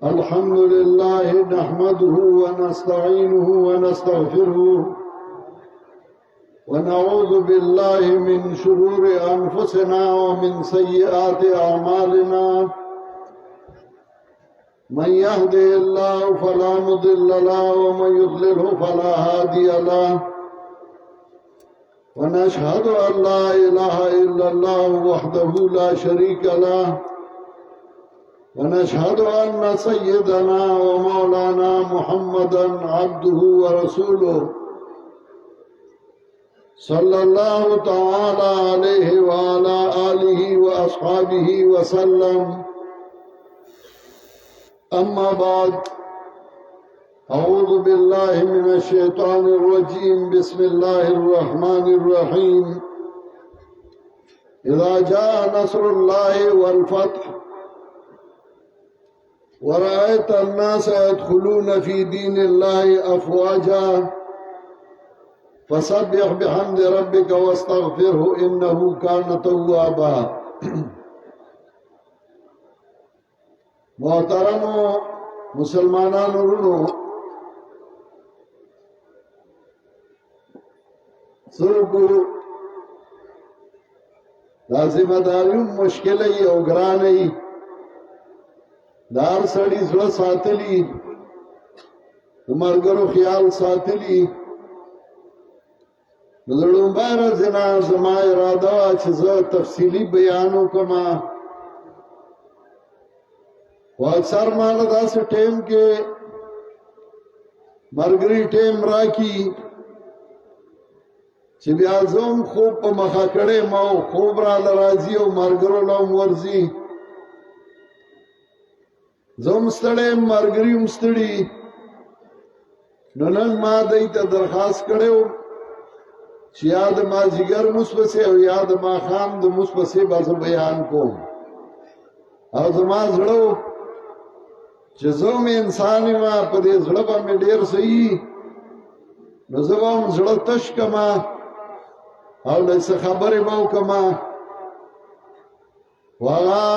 الحمد لله نحمده ونستعينه ونستغفره ونعوذ بالله من شرور أنفسنا ومن سيئات أعمالنا من يهده الله فلا مضل له ومن يضلله فلا هادي له ونشهد أن لا إله إلا الله وحده لا شريك له ونشهد أن سيدنا ومولانا محمدا عبده ورسوله صلى الله تعالى عليه وعلى آله وأصحابه وسلم. أما بعد، أعوذ بالله من الشيطان الرجيم. بسم الله الرحمن الرحيم. إذا جاء نصر الله والفتح ورأيت الناس يدخلون في دين الله أفواجا فسبح بحمد ربك واستغفره إنه كان توابا. محترم مسلمانان ورونو، سرکو لازم داریم مشکلی او گرانی دار سڑی زړه ساتلی مرګرو خیال ساتلی نظرون بار زنا زما اراده چې زه تفصیلی بیانو کما و اکثر مالا داس ٹیم کے مرګری ټیم راکی چې بیا زوم خوب په مخه کړې ما خوب را لراځي او مرګرو لوم ورځي زوم ستړی مرګري هم ستړي نو نن ما دای ته درخواست کړو چې یاد ما جګر مصبسه او یاد ما خام د مصبسه بازو بیان کوم او زما زړه چې زوم انساني ما په دې زړه باندې ډیر صحیح نو زوم زړه تش کما او لسه خبرې مو کما واغا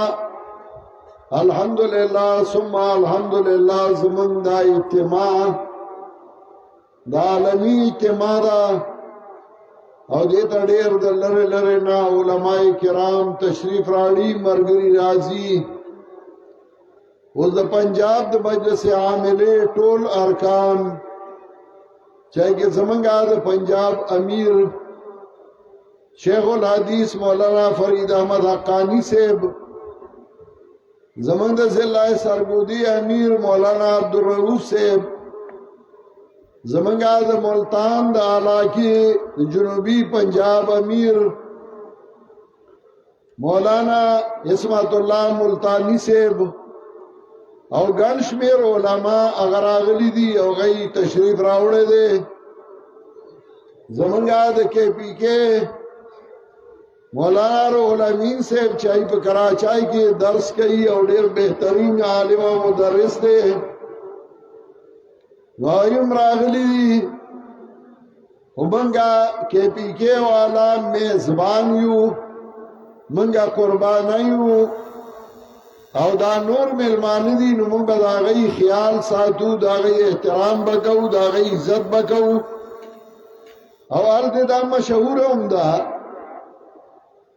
الحمدللہ ثم الحمدللہ زمن دا اجتماع دا عالمی اجتماع دا او دیتا دیر دا لره لره نا علماء کرام تشریف راڑی مرگری رازی دا پنجاب دا مجلس عاملے ټول ارکان چاہے کہ زمنگا دا پنجاب امیر شیخ الحدیث مولانا فرید احمد حقانی صاحب زمند ضلع سرگودی امیر مولانا عبدالرؤوف صاحب زمنگا دا ملتان دا علاقی جنوبی پنجاب امیر مولانا عصمت اللہ ملتانی صاحب او گنشمیر علماء اگر آغلی دی او غی تشریف راوڑے دے زمنگا دا کے پی کے مولانا روح الامین صاحب چاہی پہ کراچائی کی درس کئی اور دیر بہترین عالم و مدرس دے وائم راغلی دی منگا کے پی کے والا میزبان یو منگا قربان یو او دا نور ملمانی دی نو منگا دا غی خیال ساتو دا غی احترام بکو دا غی عزت بکو او ارد دا مشہور ہم دا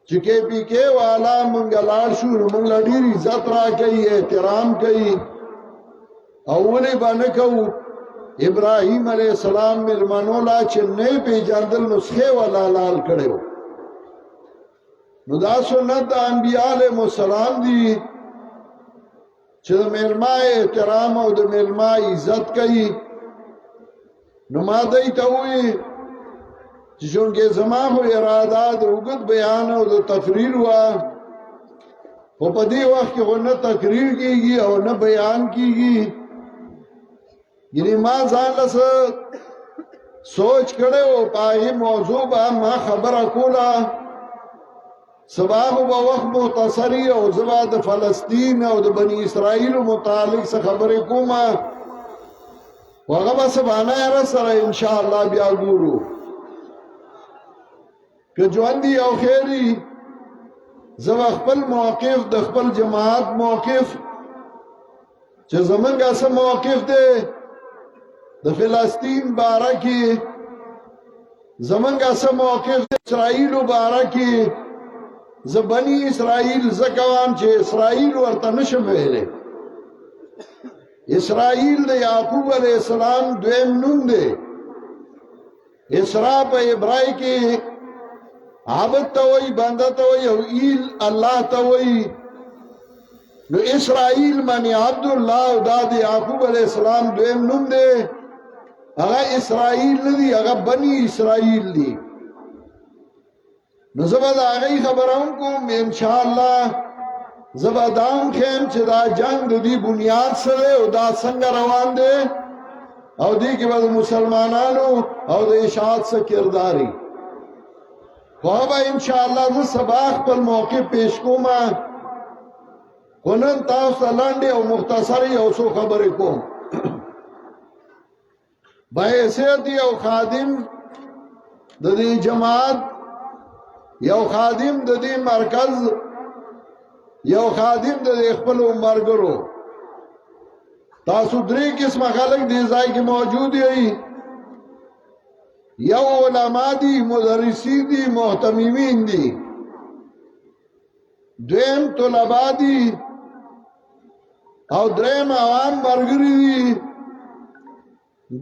چکے پی کے والا منگلار شور منگلا ډیر عزت را کئی احترام کئی اولی بانکو ابراہیم علیہ السلام ملمانولا چنے پی جاندل نسخے والا لال کڑے ہو نو دا سنت دا انبیاء علیہ السلام دی چھ دا ملما احترام او دا ملما عزت کئی نو ما دای تاوی چونکہ زمان کو ارادات اگت بیان و تفریر ہوا خو په دې وخت کې خو نه تقریر کیږي او نه بیان کیږي. یعنی ما ځان له سوچ کړی و په هغې موضوع به ما خبره کوله. سبا خو به وخت مختصري او زه به د فلسطین او د بني اسرائیلو متعلق څه خبرې کوم، خو هغه به سبانه یاره سره انشاءالله بیا ګورو. که ژوند دي او خیر دي، زه به خپل موقف د خپل جماعت موقف چې زمونږ څه موقف دی د فلسطین باره کې، زمونږ څه موقف د اسرائیلو باره کې، زه بني اسرائیل زه کوم چې اسرائیل ورته نشم ویلی. اسرائیل د یعقوب علیه السلام دویم نوم دی. اسرا په عبرای کې عبد ته وایي، بنده ته وایي، او ایل الله ته وایي. نو اسرائیل معنی عبدالله، او دا د یعقوب علیه السلام دویم نوم دی. هغه اسرائیل نه دی، هغه بني اسرائیل دی. نو زه به د هغې خبره هم کوم انشاءالله. زه به دا هم ښیم چې دا جنګ د دې بنیاد څه دی او دا څنګه روان دی، او دې کې به د مسلمانانو او د اشاعت څه کرداري. خو به انشاءالله زه سبا خپل موقف پیش کوم، خو نن تاسو ته لنډې او مختصرې یو څو خبرې کوم. بحیثیت یو خادم د دې جماعت، یو خادم د دې مرکز، یو خادم د خپلو ملګرو. تاسو درې قسمه خلک دې ځای کې موجود یئ. یو علما دي، مدرسین دي، محتممین دي. دویم طلبا دي، او دریم عوام ملګري دي.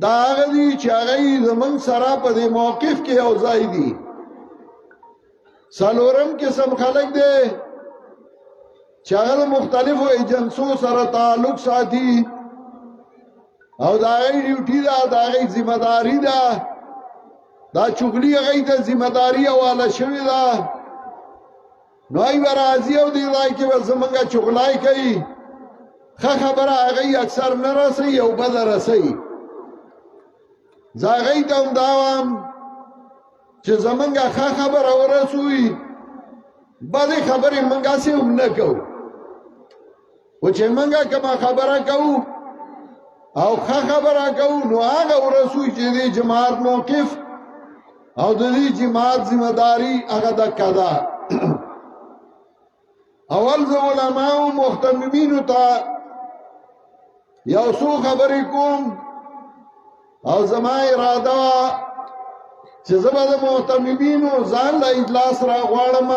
دا هغه دي چې هغه زموږ سره په دې موقف کې یو ځای دي. څلورم قسم خلک دی چې هغه مختلفو ایجنسو سره تعلق ساتي، او دا هغې ډیوټي ده، دا هغې ذمه داري ده، دا چغلي هغې ته ذمه داري حواله شوې ده. نو هغې به راځي او دې ځای کې به زمونږ چغلای کوي. ښه خبره هغې اکثر نه رسوي او بده رسوي. زه هغې ته هم دا وایم چې زمونږ ښه خبره ورسوي، بدې خبرې موږ هسې هم نه کوو. خو چې موږ کومه خبره کوو او ښه خبره کوو، نو هغه ورسوي چې دې جماعت موقف او د دې جماعت ذمه داري هغه دکه ده. اول زه علماو محتممینو ته یو څو خبرې کوم، او زما اراده وه چې زه به د محتممینو ځان له اجلاس را غواړم.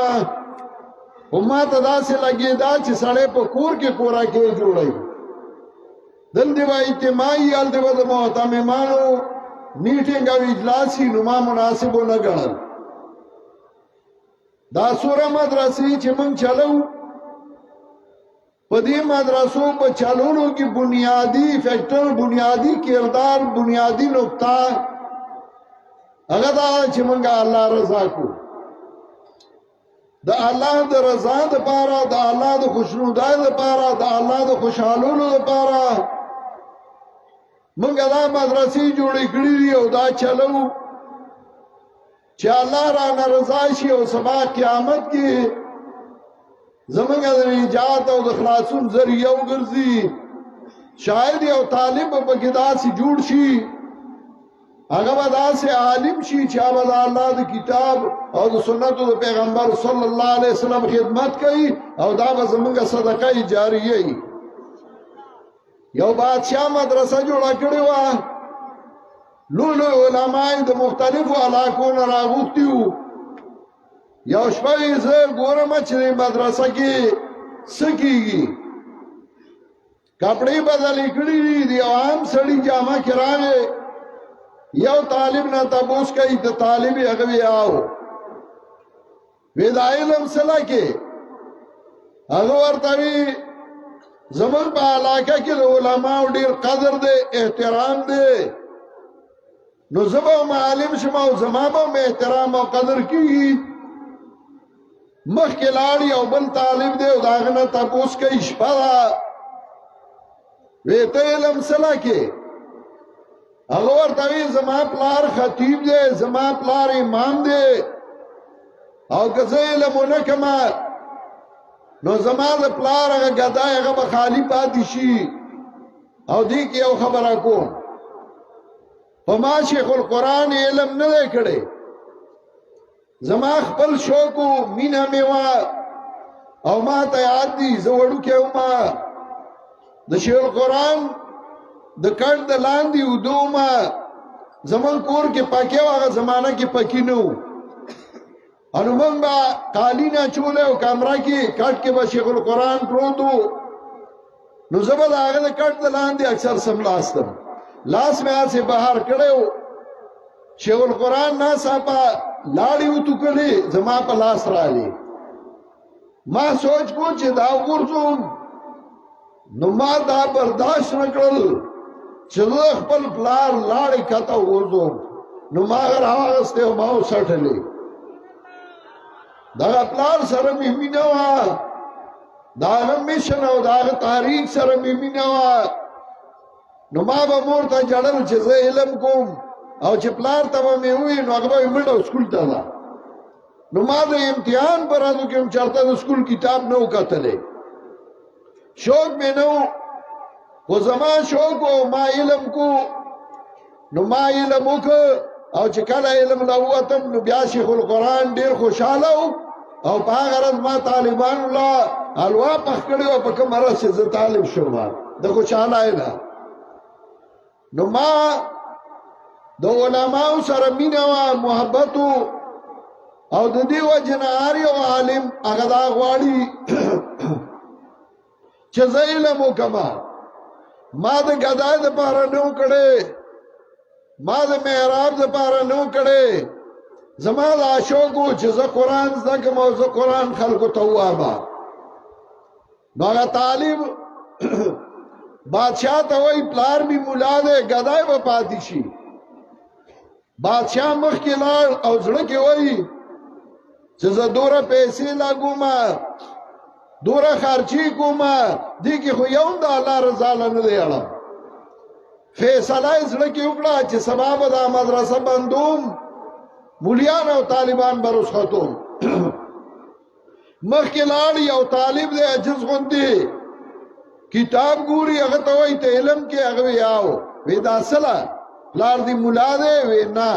خو ما ته داسې لګېده چې سړی په کور کې کورکې جوړوي. دلته به اجتماعي، هلته به د محتممانو میټینګ او اجلاس وي، نو ما مناسب ونه ګڼل. دا څومره مدرسې چې موږ چلو، په دې مدرسو په چلولو کې بنیادی فیکټر، بنیادی کردار، بنیادی نقطه هغه دا چې موږ الله رضا کو. د الله د رضا دپاره، د الله د خوشنودۍ دپاره، د الله د خوشحالولو دپاره موږ دا مدرسې جوړې کړي دي او دا چلو چې الله رانه رضا شي او سبا قیامت کې زمونږ د نجات او د خلاصون ذریعه وګرځي. شاید یو طالب به پکې داسې جوړ شي، هغه به داسې عالم شي چې هغه د الله د کتاب او د سنتو د پیغمبر صلی الله علیه وسلم خدمت کوي، او دا به زمونږ صدقه جاریه وي. یو بادشاه مدرسه جوړه کړې وه، لوی لوی علما د مختلفو علاقو نه راغوښتي وو. یو شپه زه ګورم چې مدرسه کې څه کېږي. کپړې بدلې کړي دي، د یو عام سړي جامه کې راغی. یو طالب نه تپوس کوي، د طالب هغه وی آو وی دا علم سره کې هغه ورته وی زمون په علاقه کې د علماء ډیر قدر دی، احترام دی. نو زه به معلم شم او زما به احترام او قدر کیږي. مخکې لاړ یو بل طالب دی او د هغه نه تپوس کوي شپه ده وی ته علم څه لکې هغه ورته وی زما پلار خطیب دی زما پلار امام دی او که زه علم ونه کړم نو زما د پلار هغه ګدای هغه به خالی پاتې شي او دې کې یو خبره کوم په ما شیخ القرآن علم نه دی کړی زما خپل شوق و مینه مې وه او ما ته یاد دي زه وړوکی وم د شیخ القرآن د کټ د لاندې اوده وم زمونږ کور کې پکې و هغه زمانه کې پکې نه و انو من با قالین اچوله او کمره کې کټ کې به شیخ القرآن پروت و نو زه به د هغه د کټ د لاندې اکثر سملاستم لاس مې هسې بهر کړی و شیخ القرآن ناڅاپه لاړې وتوکلې زما په لاس راغلې ما سوچ کو چې دا وغورځوم نو ما دا برداشت نه کړل چې زه خپل پلار لاړې کته وغورځوم نو ما هغه راواغستې او ما وڅټلې دغه پلار سره مې مینه وه د هغه میشن او د هغه تاریخ سره مې مینه وه نو ما به مور ته جړل چې زه علم کوم او چې پلار ته به مې ووي نو هغه به مې منډه سکول ته ده نو ما د امتحان په ورځو کې هم چېرته د سکول کتاب نه و کتلی شوق مې نه و خو زما شوق و ما علم کو نو ما علم وکړ او چې کله علم له ووتم نو بیا شیخ القرآن ډېر خوشحاله و او په هغه ورځ ما طالبانو له حلوا پخ کړې وه په کومه ورځ چې زه طالب شوم د خوشحالۍ نه نو ما د علماو سره مینه وه محبت او د دې وجې نه هر یو عالم هغه دا غواړي چې زه علم وکړم ما د ګدای دپاره نه و کړی ما د محراب دپاره نه و کړی زما دا شوق و چې زه قرآن زده کړم او زه قرآن خلکو ته ووایم نو هغه طالب بادشاہ ته وایي پلار مې ملا دی ګدای به پاتې شي بادشاہ مخکې لاړ او زړه کې وایي چې زه دوره پیسې لګوم دوره خرچي کوم دې کې خو یو د الله رضا له نه دی اړم فیصله یې زړه کې وکړه چې سبا به دا مدرسه بندوم مولیان او طالبان به رخصتوم مخکې لاړ یو طالب دی عجز غوندې کتاب ګوري هغه ته وایي ته علم کې هغه وی آو وی دا اصله پلار دی مولا دی وی نه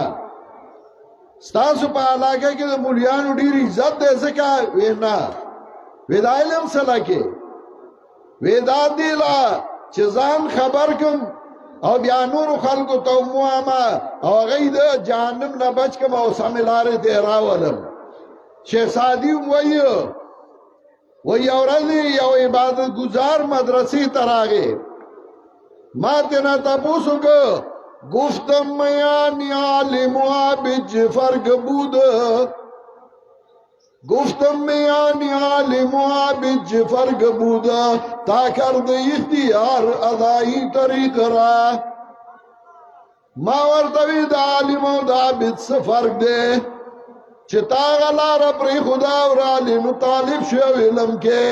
ستاسو په علاقه کې د مولیانو ډېر عزت دی ځکه وی نه وی دا علم سره کې وی دا دی لا چې ځان خبر کم او بیا نورو خلکو ته ووایم او هغوی د جهنم نه بچ کم او سمې لارې ته راولم شیخ سعدي وایي یو ورځ یو عبادت گزار مدرسې ته راغی ما تېنه تپوس وکړ گفتم میان عالم و عابد فرق بود گفتم میان عالم و عابد فرق بود تا کرد اختیار ادائی طریق را ما ورتوی دا عالم و دا عابد سے فرق دے چې تا غلار پری خدا اور عالم طالب شو علم کے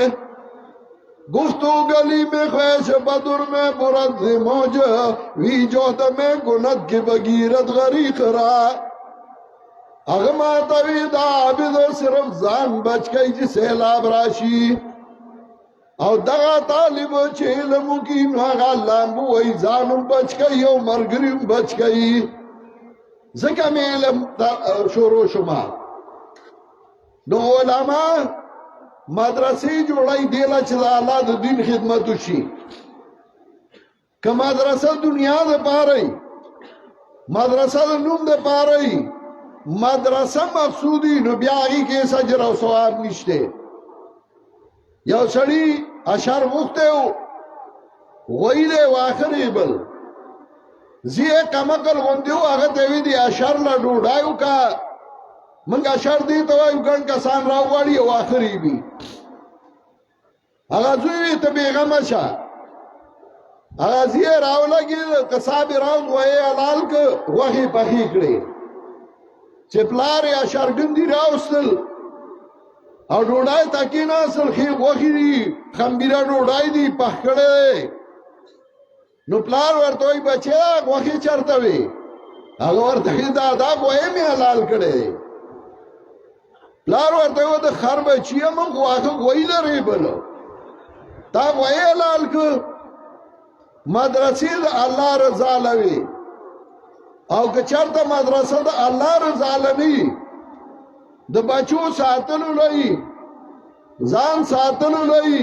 گفتو گلی میں خیش بدر میں برد موج وی جوہد میں گنت کی بگیرت غریق را اغما توی دا عابد صرف زان بچ گئی جسے لاب راشی او دغا طالب چه علمو کی نوغا لامبو وی زانم بچ گئی او مرگریم بچ گئی زکا میں علم شروع شما نو علماء مدرسې جوړای دیلا چې الله د دین خدمت وشي که مدرسه دنیا د پاره مدرسه د نوم د پاره مدرسه مقصودی نو بیا هغې کې اجر او ثواب نشته یو سړي اشعار غوښتی و غوی دی واخرې بل زیه کمکل غوندې و هغه ته وی دی اشعار له ډوډۍ وکړه منگا اشعار دی تو وایو ګڼ کسان راوغواړي او آخري وي هغه زوی ته بېغمه شه هغه زیه راولګېد قصاب یې راوغوایې حلال که غوښې پخې کړې چې پلار یې اشعارګندي راوستل او ډوډۍ تکې ناستل ښې غوښې دي خمبیره ډوډۍ دي پخ کړی نو پلار ورته وایي بچیا غوښې چېرته وې هغه ورته وایي دا غوښې مې حلال کړی پلار ورته وایي د خر بچیه موږ واښه غوښې لرې بله تا غوښې حلال کړ مدرسې د الله رضا لوي او که چېرته مدرسه د الله رضا لوي د بچو ساتلو لوي ځان ساتلو لوي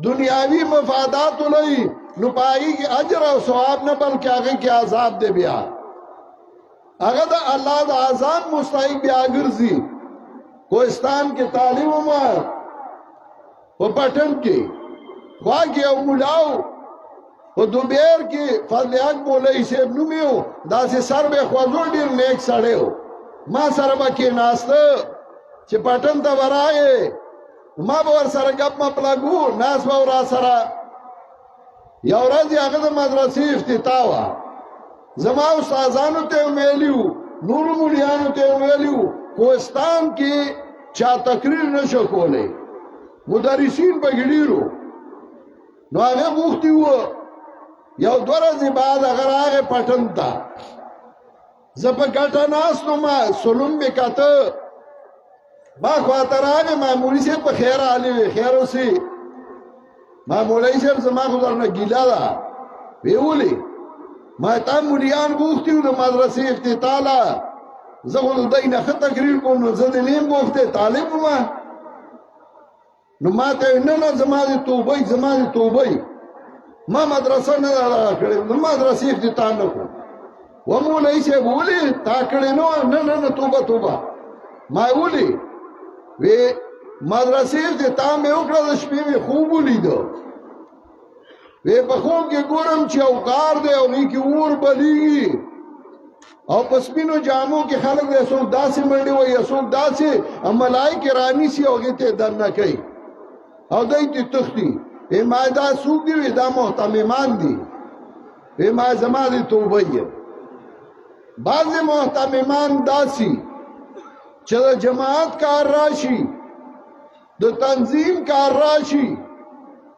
دنیاوي مفاداتو لوي نو پاهي کې اجر او ثواب نه بلکې هغه کې عذاب دی بیا هغه د الله د عذاب مستحق بیا ګرځي کوهستان کې تعلیم وما په پټن کې خوا کې او ملاو په دوبیر کې فضل حق مولوي صاحب نوم یو داسې سر به خوځو ډېر نیک سړی و ما سره به کېناسته چې پټن ته ورایې ما به ورسره ګپ مپ لګو ناست به را سره یو ورځ هغه د مدرسې افتتاح وه زما استادانو ته ویلي وو نورو مولیانو ته ویلي وو کوهستان کې چا تقریر نشو کولی مدرسین پکې ډېرو نو هغه غوښتي وو یو دوه ورځې بعد هغه راغی پټن ته زه په ګټه ناست وم سلوم مې کته ما خواته راغی ما مولوي صاحب په خیر حالې وې خیر اوسې ما مولوي صاحب زما خو درنه ګیله ده ویې ولې ما تا مولیان غوښتي وو د مدرسې افتتاح له زه خو د دوی نه ښه تقریر کوم نو زه د نیم غوښتی طالب وم نو ما ته نه نه زما د توبۍ زما د توبۍ ما مدرسه نه ده دغه کړې د مدرسې افتتاح نه کړو و مولوي صاحب ولې تا کړې نو نه نه نه توبه توبه ما ولې وی مدرسې افتتاح مې وکړه د شپې مې خوب ولیده وی په خوب کې ګورم چې یو غار دی او هغې کې اور بلیږي او په سپینو جامو کې خلک دی څوک داسې منډې وایي څوک داسې ملایکې رانیسي او هغې ته یې دننه کوي او دی ترې تښتي وی ما دا څوک دي وی دا محتممان دي وی ما زما د توبه یې بعضې محتممان داسي چې د جماعت کار راشي د تنظیم کار راشي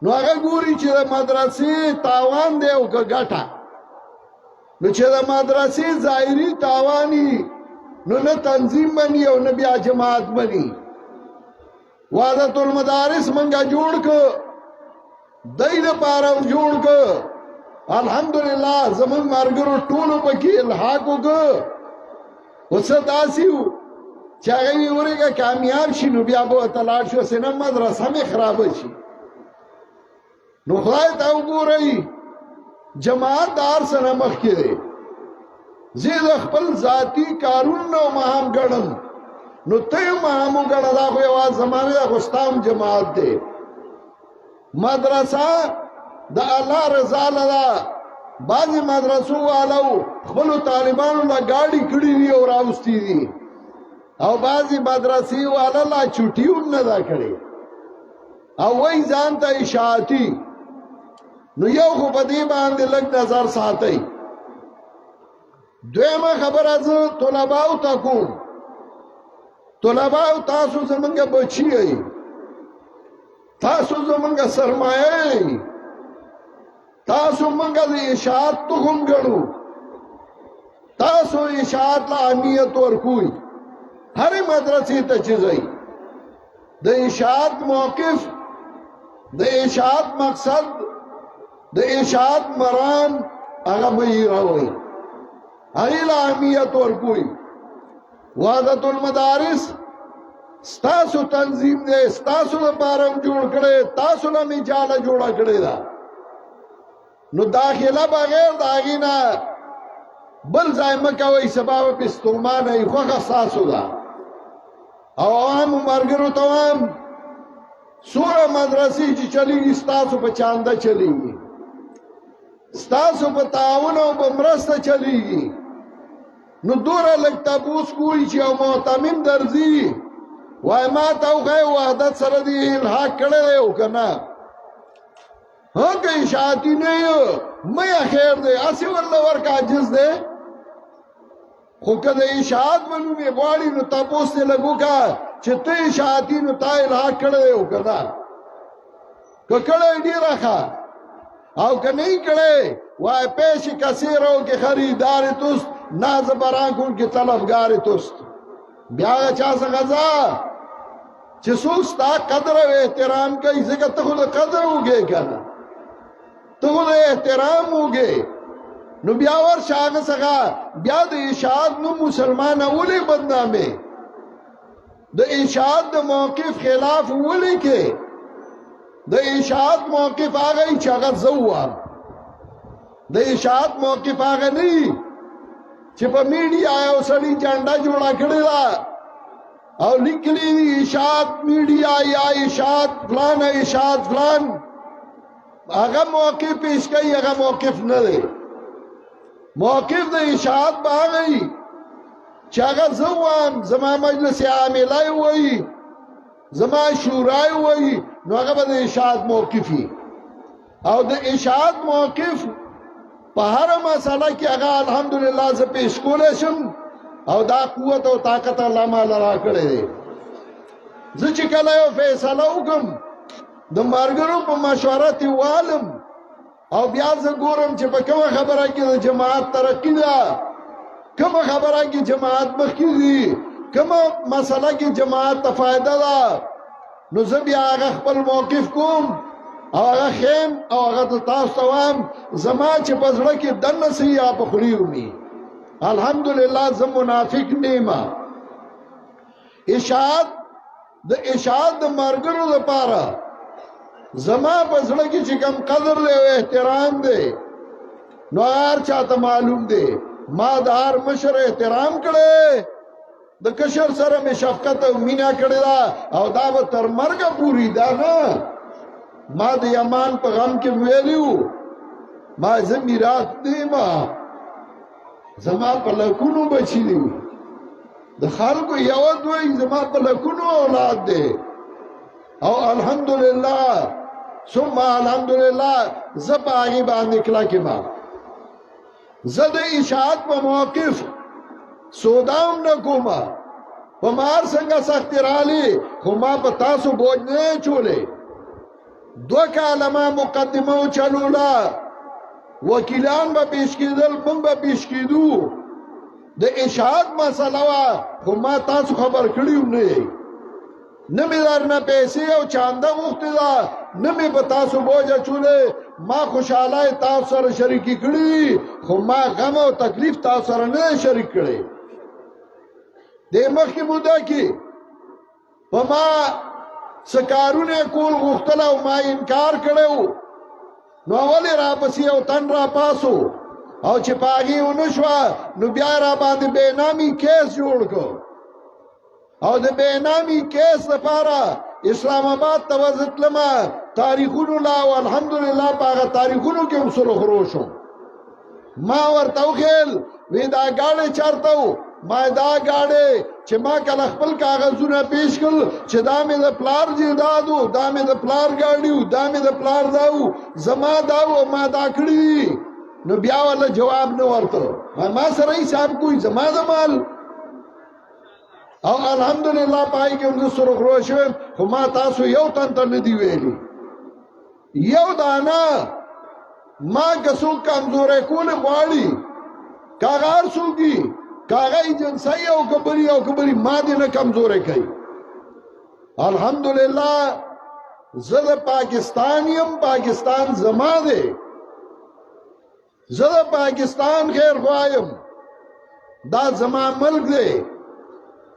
نو هغه ګوري چې د مدرسې تاوان دی او که ګټه نو چې د مدرسې ظاهري تاواني نو نه تنظیم بني او نه بیا جماعت بني وحدت المدارس منګه جوړ که دی دپاره جوړ که الحمدلله زمونږ ملګرو ټولو پکې الحاق وکړه اوس داسې وو چې هغه وی ورېږه کامیاب شي نو بیا به ورته لاړ شو سې نه مدرسه مې خرابه شي نو خدای ته وګورئ جماعت د هر څه نه مخکې دی زه د خپل ذاتي کارونو نه مهم ګڼم نو ته یې مهم وګڼه دا خو یوازې زما نه ده خو ستا هم جماعت دی مدرسه د الله رضا نه ده بعضې مدرسو والو خپلو طالبانو له ګاډي کړي دي او راوستي دي او بعضې مدرسې والا لا چوټي هم نه ده کړې او وایي ځان ته اشاعتي نو یو خو په دې باندې لږ نظر ساتئ دویمه خبره زه طلباو ته کوم طلباو تاسو زمونږ بچي یئ تاسو زمونږ سرمایه یئ تاسو مونږ د اشاعت تخم ګڼو تاسو اشاعت له اهمیت ورکوئ هرې مدرسې ته چې ځئ د اشاعت موقف د اشاعت مقصد د اشاعت مرام هغه به یې راوړئ هغې له اهمیت ورکوئ وحدت المدارس ستاسو تنظیم دی ستاسو لپاره هم جوړ کړی تاسو له مې جاله جوړه کړې ده نو داخله بغیر د هغې نه بل ځای مه کوئ سبا به پې ستومانه وي خوښه ستاسو ده او عوامو ملګرو ته وایم څومره مدرسې چې چلیږي ستاسو په چانده چلیږي ستاسو په تعاون او په مرسته چلیږي نو دوره لږ تپوس کوئ چې یو معتمم درځي وای ما ته وښایه وحدت سره دې الحاق کړی دی او که نه ها که اشاعتي نه یې مه یې خیر دی هسې ورله ورکه عاجز دی خو که د اشاعت منومې غواړي نو تپوس دې لږ وکړه چې ته اشاعتي نو تا الحاق کړی او که نه که کړی ډېره ښه او که نه یې کړی وای پیش کثیرو کې خریدار توست ناز برانکون کې طلبګار توست بیا هغه چا څخه ځه چې څوک ستا قدر او احترام کوي ځکه ته خو د قدر وږې که نه ته خو د احترام وږې نو بیا ورشه هغه څخه بیا د اشاعت نوم مسلمانه ولې بدنامې د اشاعت د موقف خلاف ولې کې د اشاعت موقف هغه چې هغه زه ووایم د اشاعت موقف هغه نه چې په میډیا یو سړي جنډه جوړه کړې ده او لیکلي دي اشاعت میډیا یا اشاعت فلان اشاعت فلان هغه موقف پیش کوي هغه موقف نه دی موقف د اشاعت به هغه وي چې هغه زه وایم زما مجلس عاملی وایي زما شورای وایي نو هغه به د اشاعت موقف وي او د اشاعت موقف په هره مسله کې هغه الحمدلله زه پیش کولی شم او دا قوت او طاقت الله ماله راکړی دی زه چې کله یو فیصله وکړم د ملګرو په مشوره ترې والم او بیا زه ګورم چې په کومه خبره کې د جماعت ترقي ده کومه خبره کې جماعت مخکې ځي کومه مسله کې جماعت ته فایده ده نو زه بیا هغه خپل موقف کوم او هغه خیم او هغه ته تاسو ته وایم زما چې په زړه کې دننه څه یا په خولې ومي الحمدلله زه منافق نه یم اشاعت د ملګرو دپاره زما په زړه کې چې کوم قدر دی او احترام دی نو هر چاته معلوم دی ما د هر مشر احترام کړی د کشر سره مې شفقت او مینه کړې ده او دا به تر مرګه پورې دا نه ما د یمان په غم کې ویلیو ما زه میراث دیم زما په لکونو بچي دي د خلکو یو دوی زما په لکونو اولاد دی او الحمدلله ثم الحمدلله زه په هغې باندې کلک یم زه د اشاعت په موقف سودا هم نه کومه په مار څنګه سختي رالي خو ما په تاسو بوج نه چولې 2 کاله ما مقدمه وچلوله وکیلان به پیش کېدل موږ به پیش کېدو د اشاعت مسله وه خو ما تاسو خبر کړي هم نه یې نه مې درنه پیسې او چانده غوښتې ده نه مې په تاسو بوج اچولی ما خوشحالی تاسو سره شریکي کړي خو ما غم او تکلیف تاسو سره نه شریک کړی دې مخکې موده کې په ما څه کارونه کول غوښتل او ما انکار کړی نو ولې راپسې یو تن راپاسو او چې په هغې ونه شوه نو بیا را باندې بېنامي کیس جوړ کړ او د بېنامي کیس لپاره اسلام آباد ته وزه تلمه تاریخونو لا او الحمدلله په هغه تاریخونو کې هم سرخرو شم ما ورته وخیل وی دا ګاډی چېرته و ما دا ګاډی چې ما کله خپل کاغذونه پیش کړل چې دا مې د پلار جیداد و دا مې د پلار ګاډي و دا مې د پلار دا و زما دا و ما دا کړي نو بیا ولا جواب نه ورته ما سره حساب کوي زما د مال او الحمدلله پای کې موږ سره خرو شو خو ما تاسو یو تن ته نه دی ویلي یو دانا ما کسو کمزورې کول غواړي کاغار سوګي کاغای جنسي او کبري ما دې نه کمزورې کوي الحمدلله زه پاکستان یم پاکستان زما دی زه پاکستان خیر خوایم دا زما ملک دی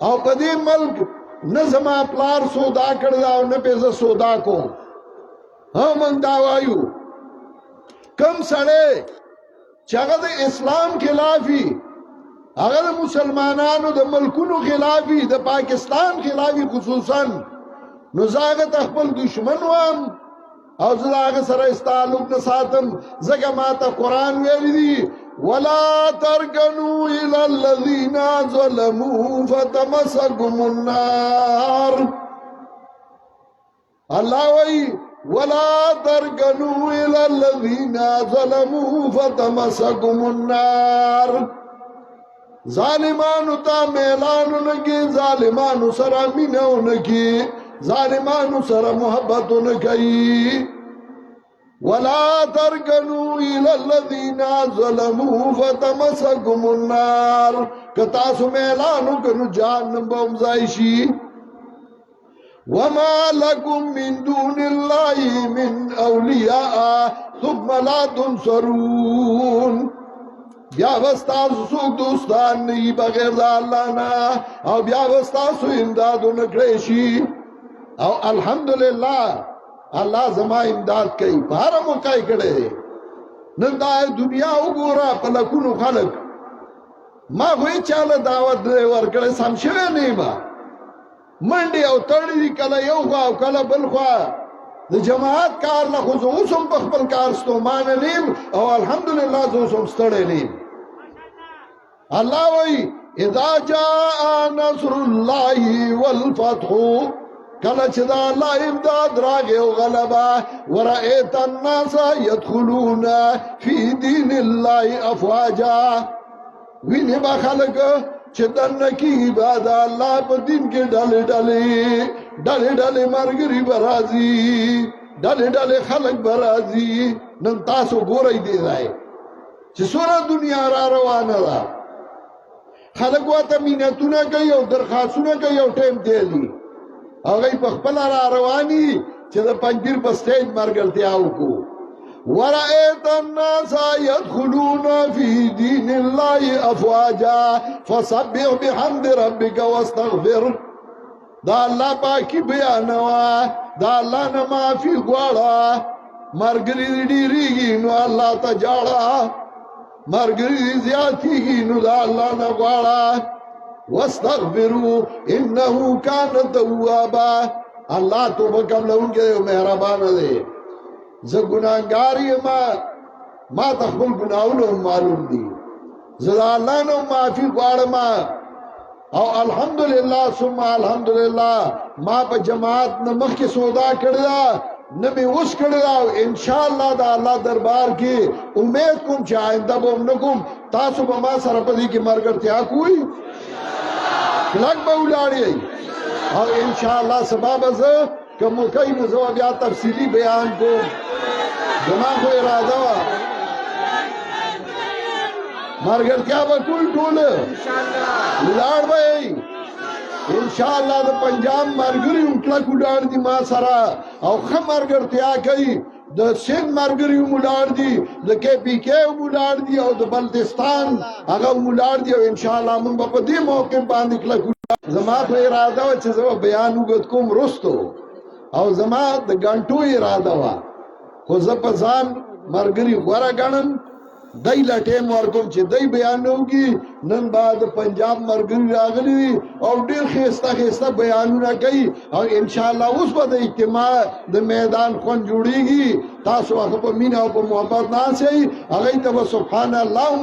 او په دې ملک نه زما پلار سودا کړی او نه په زه سودا کوم موږ دا وایو کم سړی چې هغه د اسلام خلافي هغه د مسلمانانو د ملکونو خلافي د پاکستان خلافي خصوصا نو زه هغه ته خپل دشمن وام او زه هغه سره تعلق نه ساتم ځکه ما ته قرآن ویلی دی ولا ترکنوا الى الذين ظلموا فتمسكهم النار الله وی ولا ترکنوا الى الذين ظلموا فتمسكهم النار ظالمانو تا میلانو نکی ظالمانو سره مینو نکی ظالمانو سره محبتو نکی ولا ترکنو الى الذین ظلموا فتمسکم النار کتاسو میلانو کنو جہنم بمزائشی وما لكم من دون الله من اولیاء ثم لا تنصرون بیا وستاسو سوک دوستان نئی بغیر دا اللہ نا او بیا وستاسو امدادو نکڑیشی او الحمدللہ اللہ زما امداد کئی پارا موقعی کڑے نن دا دنیا اگورا پلکونو خلق ما خوی چالا دعوت دے ورکڑے سمشوے نیما منڈی او تڑی دی کلا یو خوا او کلا بل خوا د جماعت کار لخو زو اوسم پخپل کار ستومان نیم او الحمدللہ زو اوسم ستڑے نیم اللہ وی اذا جاء نصر اللہ والفتح کلا چدا اللہ امداد راگے و غلبا ورائیت الناس يدخلون فی دین اللہ افواجا وینی با خلق چدن کی عبادہ اللہ پا دین کے ڈالے ڈالے ڈالے ڈالے مرگری برازی ڈالے ڈالے خلق برازی نن تاسو گورائی دے رائے چی سورا دنیا را روانا دا خلق واتا مینتونا کئی او درخواستونا کئی او ٹیم دیلی او گئی پخپلا را روانی چی دا پنجبیر پا سٹیج مرگرتیاو کو ورأيت الناس يدخلون في دين الله أفواجا فسبح بحمد ربك واستغفر دا اللہ پاکی بیانوا دا اللہ نما فی غوارا مرگری دیری گی نو اللہ تا جاڑا مرگری زیادی گی نو دا اللہ نغوارا واستغفروا انہو کان توابا اللہ تو بکم لون کے مہربان دے زه گناهګار یم ما ته خپل ګناهونه معلوم دي زه د الله نه معافي غواړم او الحمدلله ثم الحمدلله ما په جماعت نه مخکې سودا کړی ده نه مې اوس کړی ده او انشاءالله د الله دربار کې امید کوم چې آینده به هم نه کوم تاسو به ما سره په دې کې ملګرتیا کوئ کلک به ولاړئ او انشاءالله سبا به زه که موقعی نزو بیا تفصیلی بیان کو زما خو اراده وا مرګرتیا به ټول ولاړ به انشاءالله د پنجاب مرګري کلک ولاړ دي ما سره او ښه مرګرتیا کوي د سند مرګري ولاړ دي د کې پی کې ولاړ دي او د بلتستان هغه ولاړ دي او انشاءالله موږ په دې موقع باندې کلک زما خو اراده وا چې زه بیان وګت کوم رستو او زما د غنټو اراده وا خو زه په ځان مرګري غوړه ګڼم دای لا ټیم ورکوم چې دای بیان وکړي نن بعد پنجاب مرګري راغلي او ډېر خسته بیانونه کوي او ان شاء الله اوس به د اجتماع د میدان خون جوړیږي تاسو هغه په مینا او په محبت ناسي هغه ته سبحان الله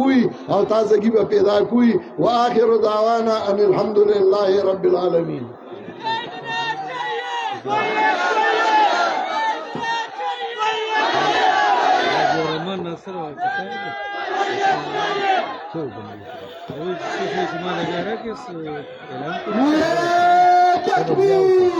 کوي او تازگی به پیدا کوي واخر دعوانا ان الحمد لله رب العالمین تكبير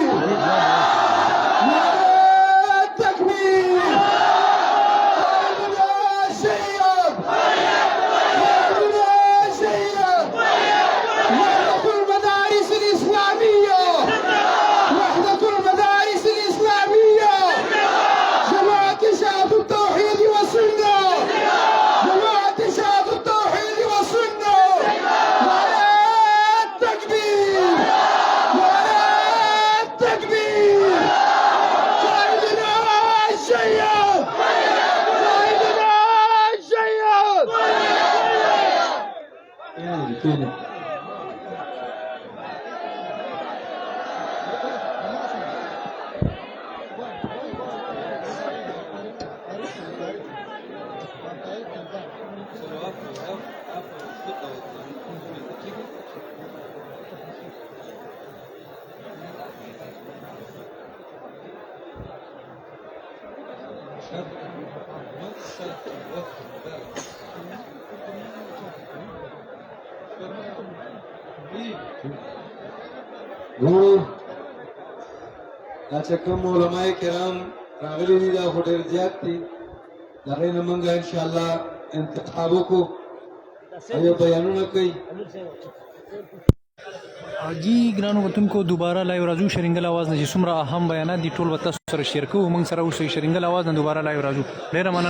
ګورو دا چې کوم علماء کرام راغلي دي دا خو ډېر زیات دي د هغې نه موږ انشاءالله انتخاب وکړو او یو بیانونه کوي جی ګرانو وطنکو دوباره لایو راځو شرینګل اواز نه چې څومره اهم بیانات دي ټول به تاسو سره شیر کوو موږ سره اوسئ شرینګل اواز نه دوباره لایو راځو ډېره مننه